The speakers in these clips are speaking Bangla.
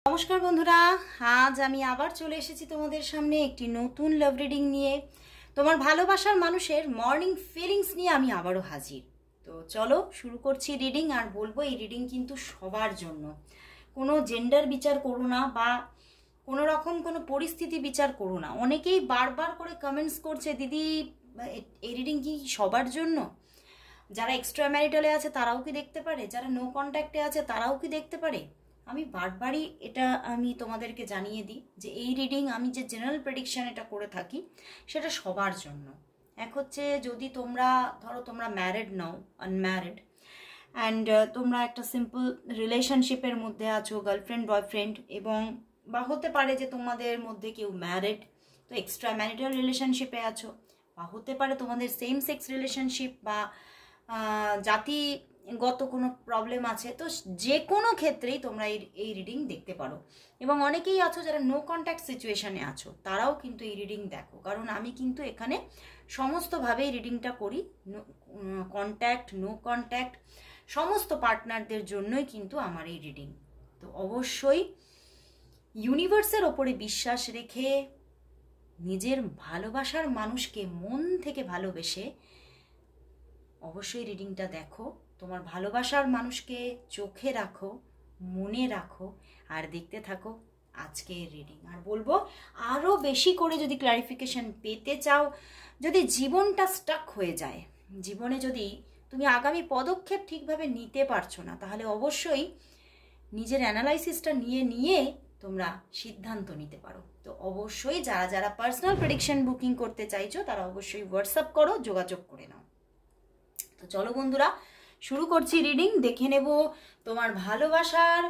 নমস্কার বন্ধুরা, আজ আমি আবার চলে এসেছি তোমাদের সামনে একটি নতুন লাভ রিডিং নিয়ে। তোমার ভালোবাসার মানুষের মর্নিং ফিলিংস নিয়ে আমি আবারও হাজির। তো চলো শুরু করছি রিডিং। আর বলবো এই রিডিং কিন্তু সবার জন্য, কোনো জেন্ডার বিচার করো না বা কোনো রকম কোনো পরিস্থিতি বিচার করো না। অনেকেই বারবার করে কমেন্টস করছে, দিদি এই রিডিং কি সবার জন্য? যারা এক্সট্রা ম্যারিটালে আছে তারাও কি দেখতে পারে? যারা নো কন্ট্যাক্টে আছে তারাও কি দেখতে পারে? আমি বারবারই এটা আমি তোমাদেরকে জানিয়ে দিই যে এই রিডিং আমি যে জেনারেল প্রেডিকশন এটা করে থাকি সেটা সবার জন্য। এক হচ্ছে যদি তোমরা ধরো তোমরা ম্যারিড নাও, আনম্যারিড, অ্যান্ড তোমরা একটা সিম্পল রিলেশনশিপের মধ্যে আছো, গার্লফ্রেন্ড বয়ফ্রেন্ড, এবং বা হতে পারে যে তোমাদের মধ্যে কেউ ম্যারিড, তো এক্সট্রা ম্যারিটাল রিলেশনশিপে আছো, বা হতে পারে তোমাদের সেম সেক্স রিলেশনশিপ বা জাতিগত কোনো প্রবলেম আছে। তো যে কোনো ক্ষেত্রেই তোমরা এই রিডিং দেখতে পারো। এবং অনেকেই আছো যারা নো কন্ট্যাক্ট সিচুয়েশানে আছো, তারাও কিন্তু এই রিডিং দেখো, কারণ আমি কিন্তু এখানে সমস্তভাবেই রিডিংটা করি। কন্ট্যাক্ট, নো কন্ট্যাক্ট, সমস্ত পার্টনারদের জন্যই কিন্তু আমার এই রিডিং। তো অবশ্যই ইউনিভার্সের ওপরে বিশ্বাস রেখে নিজের ভালোবাসার মানুষকে মন থেকে ভালোবেসে অবশ্যই রিডিংটা দেখো। তোমার ভালোবাসার মানুষকে চোখে রাখো, মনে রাখো, আর দেখতে থাকো আজকের রিডিং। আর বলবো আরও বেশি করে যদি ক্লারিফিকেশন পেতে চাও, যদি জীবনটা স্টাক হয়ে যায়, জীবনে যদি তুমি আগামী পদক্ষেপ ঠিকভাবে নিতে পারছো না, তাহলে অবশ্যই নিজের অ্যানালাইসিসটা নিয়ে তোমরা সিদ্ধান্ত নিতে পারো। তো অবশ্যই যারা যারা পার্সোনাল প্রেডিকশন বুকিং করতে চাইছো তারা অবশ্যই হোয়াটসঅ্যাপ করো, যোগাযোগ করে নাও। তো চলো বন্ধুরা শুরু করছি রিডিং। দেখে নেব তোমার ভালোবাসার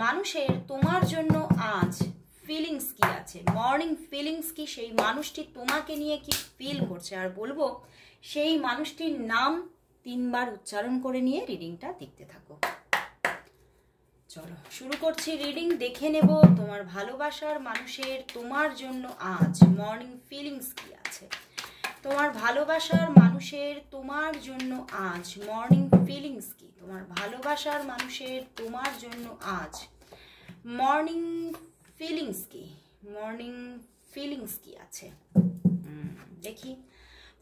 মানুষের তোমার জন্য আজ ফিলিংস কি আছে, মর্নিং ফিলিংস কি, সেই মানুষটি তোমাকে নিয়ে কি ফিল করছে। আর বলবো সেই মানুষটির নাম 3 বার উচ্চারণ করে নিয়ে রিডিংটা দেখতে থাকো। চলো শুরু করছি রিডিং। দেখে নেব তোমার ভালোবাসার মানুষের তোমার জন্য আজ মর্নিং ফিলিংস কি আছে। তোমার ভালোবাসার মানুষের তোমার জন্য আজ মর্নিং ফিলিংস কি, তোমার ভালোবাসার মানুষের তোমার জন্য আজ মর্নিং ফিলিংস কি, মর্নিং ফিলিংস কি আছে দেখি।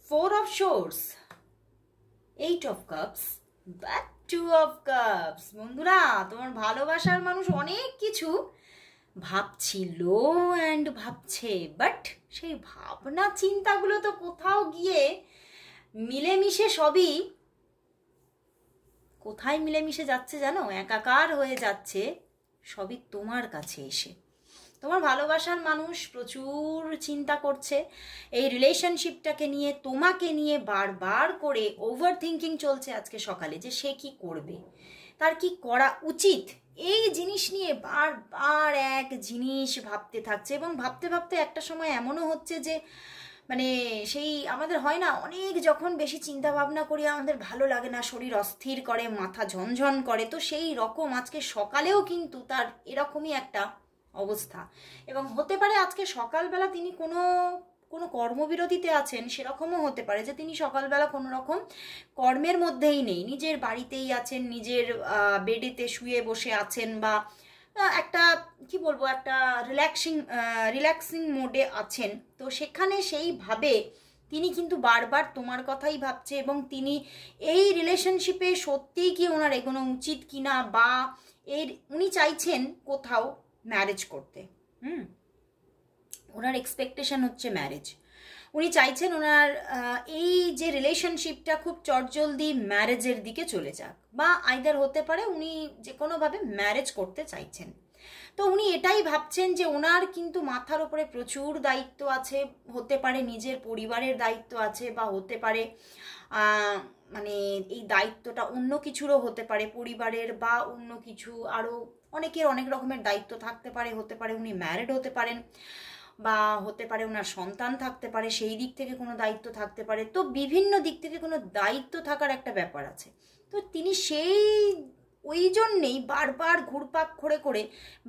4 of swords, 8 of cups, back 2 of cups. বন্ধুরা তোমার ভালোবাসার মানুষ অনেক কিছু ভাবছিল অ্যান্ড ভাবছে, বাট সেই ভাবনা চিন্তাগুলো তো কোথাও গিয়ে মিলেমিশে সবই কোথায় মিলেমিশে যাচ্ছে জানো? একাকার হয়ে যাচ্ছে সবই তোমার কাছে এসে। তোমার ভালোবাসার মানুষ প্রচুর চিন্তা করছে এই রিলেশনশিপটাকে নিয়ে, তোমাকে নিয়ে বারবার করে ওভার থিঙ্কিং চলছে আজকে সকালে, যে সে কি করবে, তার কি করা উচিত, এই জিনিস নিয়ে বারবার এক জিনিস ভাবতে থাকছে। এবং ভাবতে ভাবতে একটা সময় এমনও হচ্ছে যে মানে সেই আমাদের হয় না, অনেক যখন বেশি চিন্তা ভাবনা করি আমাদের ভালো লাগে না, শরীর অস্থির করে, মাথা ঝনঝন করে। তো সেই রকম আজকে সকালেও কিন্তু তার এরকমই একটা অবস্থা। এবং হতে পারে আজকে সকালবেলা তিনি কোনো কর্মবিরতিতে আছেন, সেরকমও হতে পারে যে তিনি সকালবেলা কোনো রকম কর্মের মধ্যেই নেই, নিজের বাড়িতেই আছেন, নিজের বেডেতে শুয়ে বসে আছেন, বা একটা কি বলবো একটা রিল্যাক্সিং মোডে আছেন। তো সেখানে সেইভাবে তিনি কিন্তু বারবার তোমার কথাই ভাবছে, এবং তিনি এই রিলেশনশিপে সত্যিই কি ওনার এগোনো উচিত কিনা, বা উনি চাইছেন কোথাও ম্যারেজ করতে। ওনার এক্সপেকটেশন হচ্ছে ম্যারেজ। উনি চাইছেন ওনার এই যে রিলেশনশিপটা খুব চটজলদি ম্যারেজের দিকে চলে যাক, বা আইদার হতে পারে উনি যে কোনোভাবে ম্যারেজ করতে চাইছেন। তো উনি এটাই ভাবছেন যে ওনার কিন্তু মাথার উপরে প্রচুর দায়িত্ব আছে, হতে পারে নিজের পরিবারের দায়িত্ব আছে, বা হতে পারে মানে এই দায়িত্বটা অন্য কিছুরও হতে পারে, পরিবারের বা অন্য কিছু আরও অনেকের অনেক রকমের দায়িত্ব থাকতে পারে। হতে পারে উনি ম্যারিড হতে পারেন, বা হতে পারে ওনার সন্তান থাকতে পারে, সেই দিক থেকে কোনো দায়িত্ব থাকতে পারে। তো বিভিন্ন দিক থেকে কোনো দায়িত্ব থাকার একটা ব্যাপার আছে। তো তিনি সেই ওই জন্যেই বারবার ঘুরপাক করে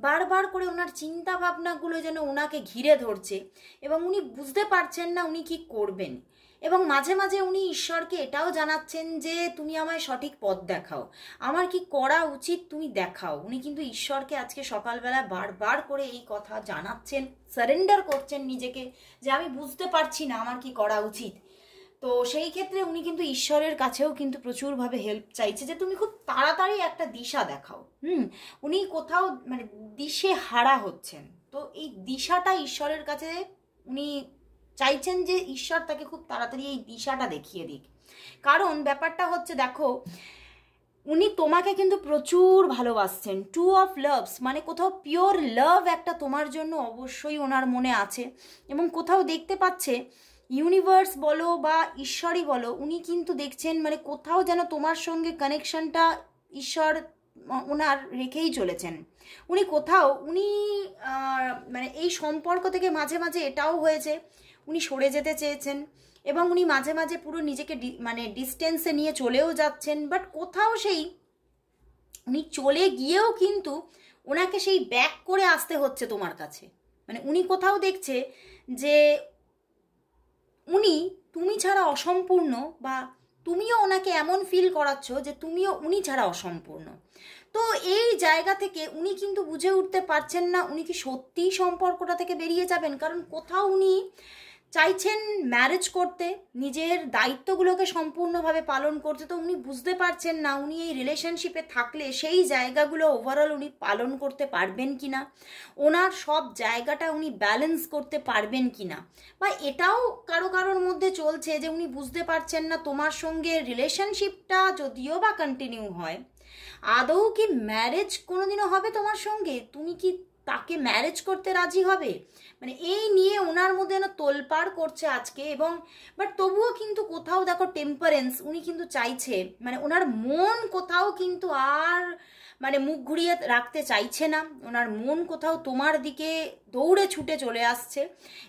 বারবার করে ওনার চিন্তা ভাবনাগুলো যেন ওনাকে ঘিরে ধরছে, এবং উনি বুঝতে পারছেন না উনি কি করবেন। এবং মাঝে মাঝে উনি ঈশ্বরকে এটাও জানাচ্ছেন যে তুমি আমায় সঠিক পথ দেখাও, আমার কি করা উচিত তুমি দেখাও। উনি কিন্তু ঈশ্বরকে আজকে সকালবেলা বারবার করে এই কথা জানাচ্ছেন, সারেন্ডার করছেন নিজেকে যে আমি বুঝতে পারছি না আমার কি করা উচিত। তো সেই ক্ষেত্রে উনি কিন্তু ঈশ্বরের কাছেও কিন্তু প্রচুরভাবে হেল্প চাইছে যে তুমি খুব তাড়াতাড়ি একটা দিশা দেখাও। উনি কোথাও মানে দিশে হারা হচ্ছেন, তো এই দিশাটা ঈশ্বরের কাছে উনি চাইছেন যে ঈশ্বর তাকে খুব তাড়াতাড়ি এই দিশাটা দেখিয়ে দিক। কারণ ব্যাপারটা হচ্ছে দেখো, উনি তোমাকে কিন্তু প্রচুর ভালোবাসছেন। 2 অফ লাভস মানে কোথাও পিওর লাভ একটা তোমার জন্য অবশ্যই ওনার মনে আছে। এবং কোথাও দেখতে পাচ্ছে ইউনিভার্স বলো বা ঈশ্বরই বলো, উনি কিন্তু দেখছেন মানে কোথাও যেন তোমার সঙ্গে কানেকশনটা ঈশ্বর ওনার রেখেই চলেছেন। উনি কোথাও উনি মানে এই সম্পর্ক থেকে মাঝে মাঝে এটাও হয়েছে উনি সরে যেতে চেয়েছেন, এবং উনি মাঝে মাঝে পুরো নিজেকে মানে ডিস্টেন্সে নিয়ে চলেও যাচ্ছেন। বাট কোথাও সেই উনি চলে গিয়েও কিন্তু ওনাকে সেই ব্যাক করে আসতে হচ্ছে তোমার কাছে। মানে উনি কোথাও দেখছে যে উনি তুমি ছাড়া অসম্পূর্ণ, বা তুমিও ওনাকে এমন ফিল করাচ্ছ যে তুমিও উনি ছাড়া অসম্পূর্ণ। তো এই জায়গা থেকে উনি কিন্তু বুঝে উঠতে পারছেন না উনি কি সত্যিই সম্পর্কটা থেকে বেরিয়ে যাবেন। কারণ কোথাও উনি চাইছেন ম্যারেজ করতে, নিজের দায়িত্বগুলোকে সম্পূর্ণভাবে পালন করতে, তো উনি বুঝতে পারছেন না উনি এই রিলেশনশিপে থাকলে সেই জায়গাগুলো ওভারঅল উনি পালন করতে পারবেন কিনা, ওনার সব জায়গাটা উনি ব্যালেন্স করতে পারবেন কিনা। বা এটাও কারোর মধ্যে চলছে যে উনি বুঝতে পারছেন না তোমার সঙ্গে রিলেশনশিপটা যদিও বা কন্টিনিউ হয়, আদৌ কি ম্যারেজ কোনোদিনও হবে তোমার সঙ্গে, তুমি কি তাকে ম্যারেজ করতে রাজি হবে। মানে এই নিয়ে ওনার মধ্যে না তোলপাড় করছে আজকে। এবং বাট তবুও কিন্তু কোথাও দেখো টেম্পারেন্স, উনি কিন্তু চাইছে মানে ওনার মন কোথাও কিন্তু আর মানে মুখ ঘুরিয়ে রাখতে চাইছে না, ওনার মন কোথাও তোমার দিকে দৌড়ে ছুটে চলে আসছে।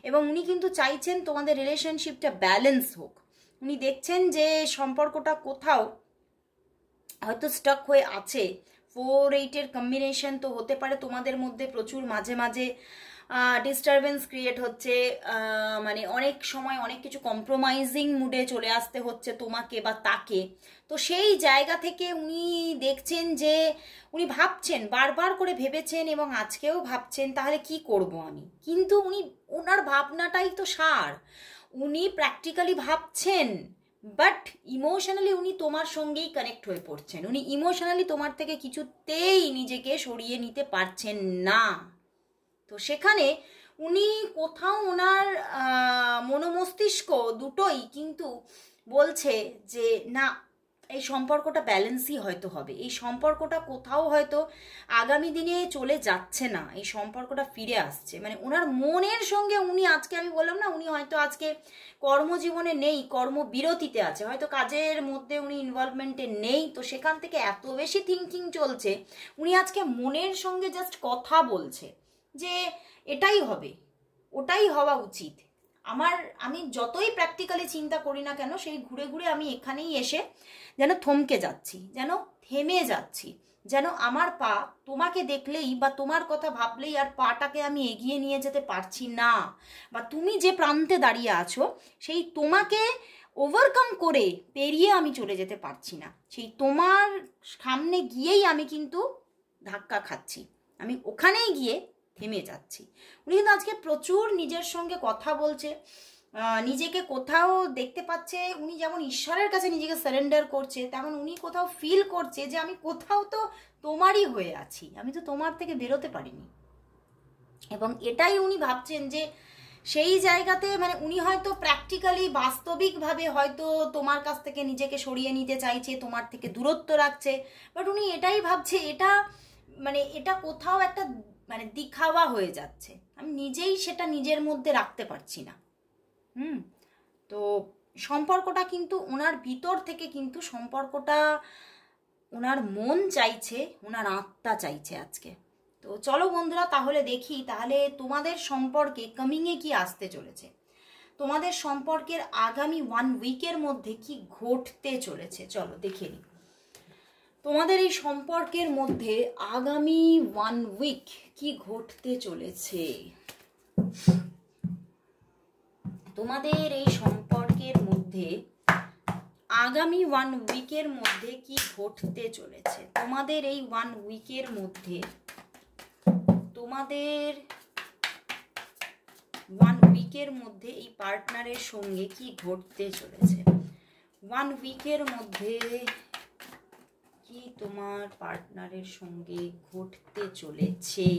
এবং উনি কিন্তু চাইছেন তোমাদের রিলেশনশিপটা ব্যালেন্স হোক। উনি দেখছেন যে সম্পর্কটা কোথাও হয়তো স্টাক হয়ে আছে। 4-8-এর কম্বিনেশন তো হতে পারে তোমাদের মধ্যে প্রচুর মাঝে মাঝে ডিস্টারবেন্স ক্রিয়েট হচ্ছে, মানে অনেক সময় অনেক কিছু কম্প্রোমাইজিং মুডে চলে আসতে হচ্ছে তোমাকে বা তাকে। তো সেই জায়গা থেকে উনি দেখছেন যে উনি ভাবছেন, বারবার করে ভেবেছেন এবং আজকেও ভাবছেন তাহলে কি করব আমি। কিন্তু উনি ওনার ভাবনাটাই তো সার, উনি প্র্যাকটিক্যালি ভাবছেন বাট ইমোশনালি উনি তোমার সঙ্গেই কানেক্ট হয়ে পড়ছেন। উনি ইমোশনালি তোমার থেকে কিছুতেই নিজেকে সরিয়ে নিতে পারছেন না। তো সেখানে উনি কোথাও ওনার মনোমস্তিষ্ক দুটোই কিন্তু বলছে যে না, এই সম্পর্কটা ব্যালেন্সই হয়তো হবে, এই সম্পর্কটা কোথাও হয়তো আগামী দিনে চলে যাচ্ছে না, এই সম্পর্কটা ফিরে আসছে। মানে ওনার মনের সঙ্গে উনি আজকে, আমি বললাম না উনি হয়তো আজকে কর্মজীবনে নেই, কর্মবিরতিতে আছে, হয়তো কাজের মধ্যে উনি ইনভলভমেন্টে নেই। তো সেখান থেকে এত বেশি থিঙ্কিং চলছে, উনি আজকে মনের সঙ্গে জাস্ট কথা বলছে যে এটাই হবে, ওটাই হওয়া উচিত। আমি যতই প্র্যাকটিক্যালি চিন্তা করি না কেন, সেই ঘুরে ঘুরে আমি এখানেই এসে যেন থমকে যাচ্ছি, যেন থেমে যাচ্ছি, যেন আমার পা তোমাকে দেখলেই বা তোমার কথা ভাবলেই আর পাটাকে আমি এগিয়ে নিয়ে যেতে পারছি না। বা তুমি যে প্রান্তে দাঁড়িয়ে আছো সেই তোমাকে ওভারকাম করে পেরিয়ে আমি চলে যেতে পারছি না, সেই তোমার সামনে গিয়েই আমি কিন্তু ধাক্কা খাচ্ছি, আমি ওখানেই গিয়ে থেমে যাচ্ছি। উনি কিন্তু আজকে প্রচুর নিজের সঙ্গে কথা বলছে, নিজেকে কোথাও দেখতে পাচ্ছে উনি যেমন ঈশ্বরের কাছে নিজেকে সারেন্ডার করছে, তেমন উনি কোথাও ফিল করছে যে আমি কোথাও তো তোমারই হয়ে আছি, আমি তো তোমার থেকে বেরোতে পারিনি। এবং এটাই উনি ভাবছেন যে সেই জায়গাতে মানে উনি হয়তো প্র্যাকটিক্যালি বাস্তবিকভাবে হয়তো তোমার কাছ থেকে নিজেকে সরিয়ে নিতে চাইছে, তোমার থেকে দূরত্ব রাখছে, বাট উনি এটাই ভাবছে এটা মানে এটা কোথাও একটা মানে দিখাওয়া হয়ে যাচ্ছে, আমি নিজেই সেটা নিজের মধ্যে রাখতে পারছি না। তো সম্পর্কটা কিন্তু ওনার ভিতর থেকে কিন্তু সম্পর্কটা ওনার মন চাইছে, ওনার আত্মা চাইছে আজকে। তো চলো বন্ধুরা তাহলে দেখি তাহলে তোমাদের সম্পর্কে কামিংয়ে কি আসতে চলেছে, তোমাদের সম্পর্কের আগামী 1 উইকের মধ্যে কি ঘটতে চলেছে। চলো দেখে নিই তোমাদের এই সম্পর্কের মধ্যে আগামী 1 উইক কি ঘটতে চলেছে। তোমাদের এই সম্পর্কের মধ্যে মধ্যে আগামী 1 উইকের মধ্যে কি ঘটতে চলেছে, তোমাদের এই 1 উইকের মধ্যে, তোমাদের 1 উইকের মধ্যে এই পার্টনারের সঙ্গে কি ঘটতে চলেছে। 1 উইকের মধ্যে কি তোমার পার্টনারের সঙ্গে ঘটতে চলেছে।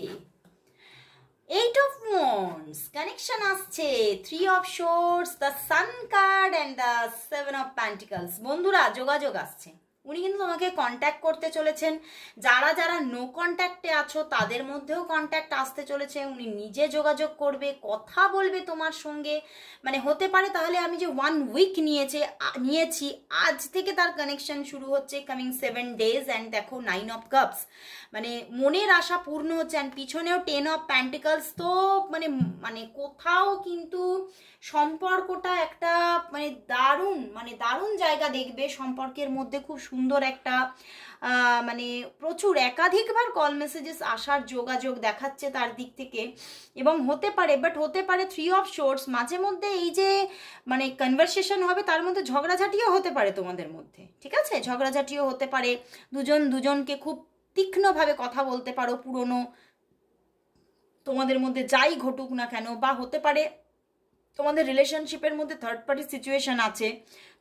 8 of Wands কানেকশন আসছে, 3 of Swords, the Sun card and the 7 of Pentacles। বন্ধুরা যোগাযোগ আসছে, উনি কিন্তু তোমাকে কন্ট্যাক্ট করতে চলেছেন। যারা যারা নো কন্ট্যাক্টে আছো তাদের মধ্যেও কন্ট্যাক্ট আসতে চলেছে, উনি নিজে যোগাযোগ করবে, কথা বলবে তোমার সঙ্গে। মানে হতে পারে তাহলে আমি যে 1 উইক নিয়েছি, আজ থেকে তার কানেকশন শুরু হচ্ছে, কামিং 7 days। অ্যান্ড দেখো 9 of Cups, মানে মনের আশা পূর্ণ হচ্ছে। অ্যান্ড পিছনেও 10 of Pentacles। তো মানে কোথাও কিন্তু সম্পর্কটা একটা মানে দারুণ জায়গা দেখবে সম্পর্কের মধ্যে। খুব সুন্দর একটা মানে প্রচুর একাধিকবার কল মেসেজেস আসার যোগাযোগ দেখাচ্ছে তার দিক থেকে। এবং হতে পারে 3 of Swords, মাঝে মধ্যে এই যে মানে কনভারসেশন হবে তার মধ্যে ঝগড়াঝাটিও হতে পারে তোমাদের মধ্যে, ঠিক আছে, ঝগড়াঝাটিও হতে পারে। দুজনকে খুব তীক্ষ্ণভাবে কথা বলতে পারো, পুরনো তোমাদের মধ্যে যাই ঘটুক না কেন। বা হতে পারে তোমাদের রিলেশনশিপের মধ্যে থার্ড পার্টি সিচুয়েশন আছে,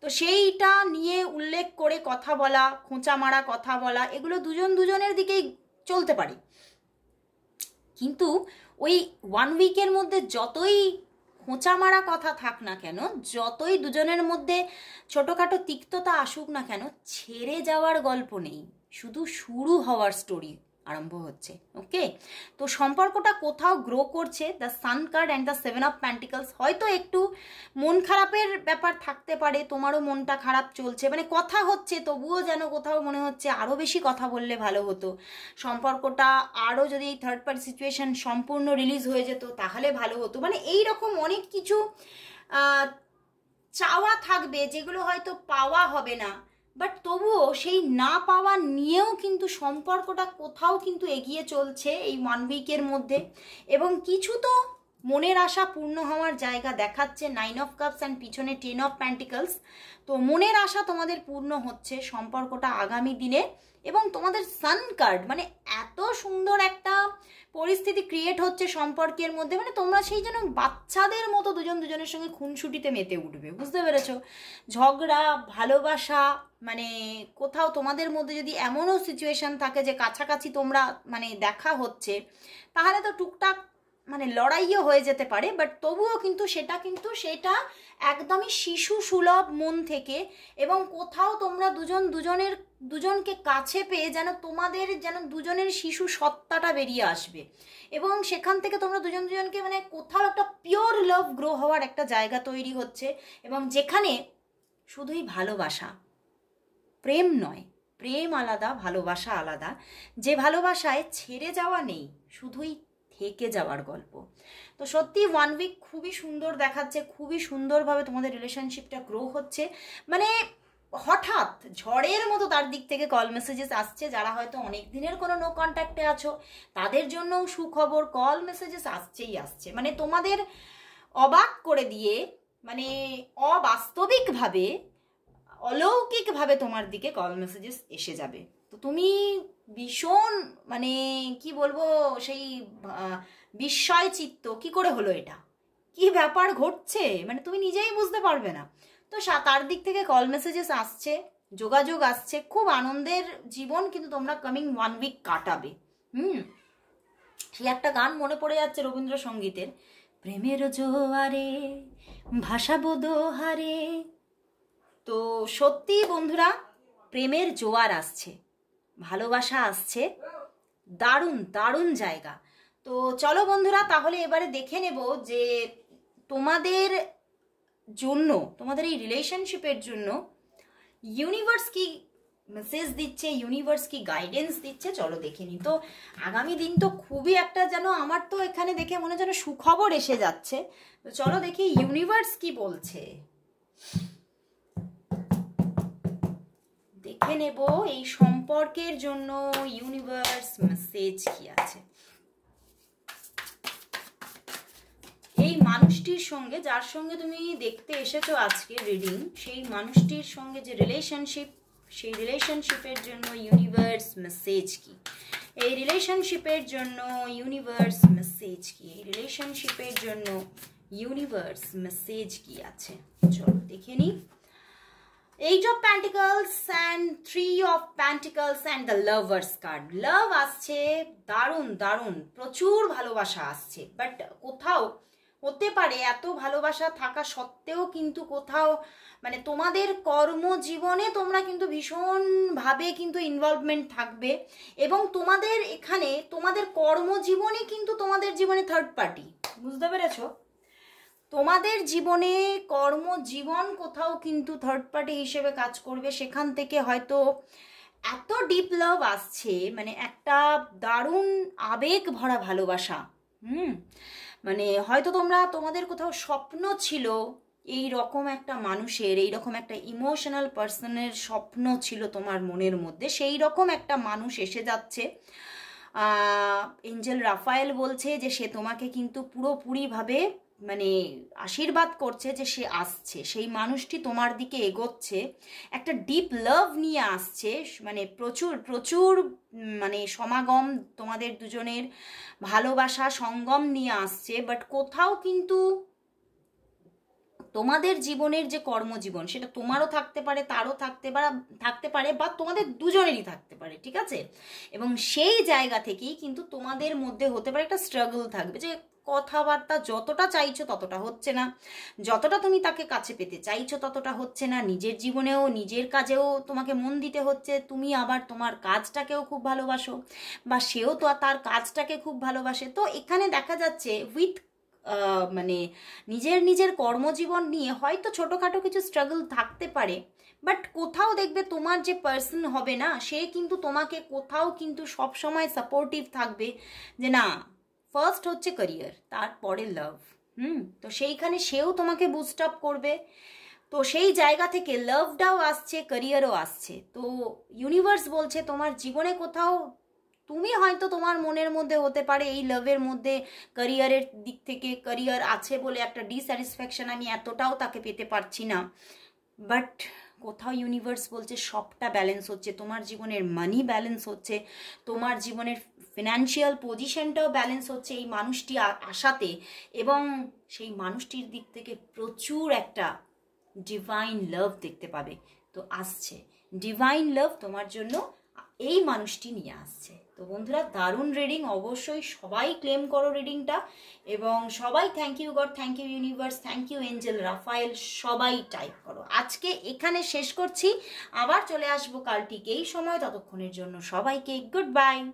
তো সেইটা নিয়ে উল্লেখ করে কথা বলা, খোঁচা মারা কথা বলা, এগুলো দুজনের দিকেই চলতে পারে। কিন্তু ওই 1 উইকের মধ্যে যতই খোঁচা মারা কথা থাক না কেন, যতই দুজনের মধ্যে ছোটোখাটো তিক্ততা আসুক না কেন, ছেড়ে যাওয়ার গল্প নেই, শুধু শুরু হওয়ার স্টোরি আরম্ভ হচ্ছে। ওকে, তো সম্পর্কটা কোথাও গ্রো করছে। The sun card and the 7 of Pentacles। হয়তো একটু মন খারাপের ব্যাপার থাকতে পারে, তোমারও মনটা খারাপ চলছে, মানে কথা হচ্ছে তবুও যেন কোথাও মনে হচ্ছে আরও বেশি কথা বললে ভালো হতো, সম্পর্কটা আরও যদি এই থার্ড পার্টি সিচুয়েশন সম্পূর্ণ রিলিজ হয়ে যেত তাহলে ভালো হতো। মানে এই রকম অনেক কিছু চাওয়া থাকবে যেগুলো হয়তো পাওয়া হবে না, বাট তবুও সেই না পাওয়া নিয়েও কিন্তু সম্পর্কটা কোথাও কিন্তু এগিয়ে চলছে এই 1 উইকের মধ্যে। এবং কিছু তো মনের আশা পূর্ণ হওয়ার জায়গা দেখাচ্ছে, 9 of Cups অ্যান্ড পিছনে 10 of Pentacles। তো মনের আশা তোমাদের পূর্ণ হচ্ছে সম্পর্কটা আগামী দিনে। এবং তোমাদের সান কার্ড, মানে এত সুন্দর একটা পরিস্থিতি ক্রিয়েট হচ্ছে সম্পর্কের মধ্যে, মানে তোমরা সেই যেন বাচ্চাদের মতো দুজনের সঙ্গে খুনসুটিতে মেতে উঠবে, বুঝতে পেরেছো। ঝগড়া, ভালোবাসা, মানে কোথাও তোমাদের মধ্যে যদি এমনও সিচুয়েশন থাকে যে কাছাকাছি তোমরা মানে দেখা হচ্ছে, তাহলে তো টুকটাক মানে লড়াইও হয়ে যেতে পারে, বাট তবুও কিন্তু সেটা একদমই শিশু সুলভ মন থেকে। এবং কোথাও তোমরা দুজনকে কাছে পেয়ে যেন তোমাদের যেন দুজনের শিশু সত্তাটা বেরিয়ে আসবে, এবং সেখান থেকে তোমরা দুজনকে মানে কোথাও একটা পিওর লাভ গ্রো হওয়ার একটা জায়গা তৈরি হচ্ছে। এবং যেখানে শুধুই ভালোবাসা, প্রেম নয়, প্রেম আলাদা, ভালোবাসা আলাদা, যে ভালোবাসায় ছেড়ে যাওয়া নেই, শুধুই থেকে যাওয়ার গল্প। তো সত্যি 1 উইক খুবই সুন্দর দেখাচ্ছে, খুবই সুন্দরভাবে তোমাদের রিলেশনশিপটা গ্রো হচ্ছে। মানে হঠাৎ ঝড়ের মতো তার দিক থেকে কল মেসেজেস আসছে। যারা হয়তো অনেক দিনের কোনো নো কন্ট্যাক্টে আছো তাদের জন্যও সুখবর, কল মেসেজেস আসছে। মানে তোমাদের অবাক করে দিয়ে, মানে অবাস্তবিকভাবে, অলৌকিকভাবে তোমার দিকে কল মেসেজেস এসে যাবে। তো তুমি ভীষণ মানে কি বলবো, সেই বিস্ময় চিত্ত, কি করে হলো এটা, কি ব্যাপার ঘটছে, মানে তুমি নিজেই বুঝতে পারবে না। তো তার দিক থেকে কল মেসেজেস আসছে, যোগাযোগ আসছে, খুব আনন্দের জীবন কিন্তু তোমরা কামিং 1 উইক কাটাবে। সেই একটা গান মনে পড়ে যাচ্ছে রবীন্দ্রসঙ্গীতের, প্রেমের জোয়ারে ভাসাবো দোহারে। তো সত্যি বন্ধুরা, প্রেমের জোয়ার আসছে, ভালোবাসা আসছে, দারুণ জায়গা। তো চলো বন্ধুরা, তাহলে এবারে দেখে নেব যে তোমাদের জন্য, তোমাদের এই রিলেশনশিপের জন্য ইউনিভার্স কি মেসেজ দিচ্ছে, ইউনিভার্স কি গাইডেন্স দিচ্ছে, চলো দেখে নি। তো আগামী দিন তো খুবই একটা যেন, আমার তো এখানে দেখে মনে যেন সুখবর এসে যাচ্ছে। তো চলো দেখি ইউনিভার্স কি বলছে, দেখে নেব এই সম্পর্কের জন্য ইউনিভার্স মেসেজ কি আছে। এই মানুষটি মানুষটির সঙ্গে, যার সঙ্গে তুমি দেখতে এসেছো আজকে রিডিং, সেই মানুষটির সঙ্গে যে রিলেশনশিপ, সেই রিলেশনশিপের জন্য ইউনিভার্স মেসেজ কি? এই রিলেশনশিপের জন্য ইউনিভার্স মেসেজ কি? এই রিলেশনশিপের জন্য ইউনিভার্স মেসেজ কি আছে? চলো দেখে নিই। Eight of Pentacles and Three of Pentacles and the Lovers card. লাভ আসছে, দারুণ দারুণ, প্রচুর ভালোবাসা আসছে, বাট কোথাও হতে পারে এত ভালোবাসা থাকা সত্ত্বেও কিন্তু কোথাও মানে তোমাদের কর্মজীবনে তোমরা কিন্তু ভীষণভাবে কিন্তু ইনভলভমেন্ট থাকবে, এবং তোমাদের এখানে তোমাদের কর্মজীবনে কিন্তু তোমাদের জীবনে থার্ড পার্টি, বুঝতে পেরেছো? তোমাদের জীবনে কর্মজীবন কোথাও কিন্তু থার্ড পার্টি হিসেবে কাজ করবে। সেখান থেকে হয়তো এত ডিপ লাভ আসছে, মানে একটা দারুণ আবেগ ভরা ভালোবাসা। মানে হয়তো তোমাদের কোথাও স্বপ্ন ছিল এই রকম একটা মানুষের, এই রকম একটা ইমোশনাল পার্সনের স্বপ্ন ছিল তোমার মনের মধ্যে, সেই রকম একটা মানুষ এসে যাচ্ছে। এঞ্জেল রাফায়েল বলছে যে সে তোমাকে কিন্তু পুরোপুরিভাবে মানে আশীর্বাদ করছে যে সে আসছে, সেই মানুষটি তোমার দিকে এগোচ্ছে, একটা ডিপ লাভ নিয়ে আসছে, মানে প্রচুর প্রচুর মানে সমাগম, তোমাদের দুজনের ভালোবাসা সঙ্গম নিয়ে আসছে। বাট কোথাও কিন্তু তোমাদের জীবনের যে কর্মজীবন সেটা তোমারও থাকতে পারে, তারও থাকতে পারে বা তোমাদের দুজনেরই থাকতে পারে, ঠিক আছে? এবং সেই জায়গা থেকেই কিন্তু তোমাদের মধ্যে হতে পারে একটা স্ট্রাগল থাকবে, যে কথাবার্তা যতটা চাইছো ততটা হচ্ছে না, যতটা তুমি তাকে কাছে পেতে চাইছো ততটা হচ্ছে না, নিজের জীবনেও নিজের কাজেও তোমাকে মন দিতে হচ্ছে, তুমি আবার তোমার কাজটাকেও খুব ভালোবাসো বা সেও তো তার কাজটাকে খুব ভালোবাসে। তো এখানে দেখা যাচ্ছে উইথ মানে নিজের কর্মজীবন নিয়ে হয়তো ছোটোখাটো কিছু স্ট্রাগল থাকতে পারে, বাট কোথাও দেখবে তোমার যে পার্সন হবে না, সে কিন্তু তোমাকে কোথাও কিন্তু সবসময় সাপোর্টিভ থাকবে, যে না ফার্স্ট হচ্ছে ক্যারিয়ার, তারপরে লাভ। তো সেইখানে সেও তোমাকে বুস্ট আপ করবে। তো সেই জায়গা থেকে লাভটাও আসছে, ক্যারিয়ারও আসছে। তো ইউনিভার্স বলছে তোমার জীবনে কোথাও তুমি হয়তো তোমার মনের মধ্যে হতে পারে এই লাভের মধ্যে ক্যারিয়ারের দিক থেকে ক্যারিয়ার আছে বলে একটা ডিস্যাটিসফ্যাকশন, আমি এতটাও তাকে পেতে পারছি না, বাট কোথাও ইউনিভার্স বলছে সবটা ব্যালেন্স হচ্ছে, তোমার জীবনের মানি ব্যালেন্স হচ্ছে, তোমার জীবনের ফিনান্সিয়াল পজিশনটাও ব্যালেন্স হচ্ছে এই মানুষটি আসাতে, এবং সেই মানুষটির দিক থেকে প্রচুর একটা ডিভাইন লাভ দেখতে পাবে। তো আসছে ডিভাইন লাভ তোমার জন্য, এই মানুষটি নিয়ে আসছে। তো বন্ধুরা দারুণ রিডিং, অবশ্যই সবাই ক্লেম করো রিডিংটা, এবং সবাই thank you God, thank you universe, thank you angel Raphael, সবাই টাইপ করো। আজকে এখানে শেষ করছি, আবার চলে আসবো কাল ঠিক এই সময়, ততক্ষণের জন্য সবাইকে গুড বাই।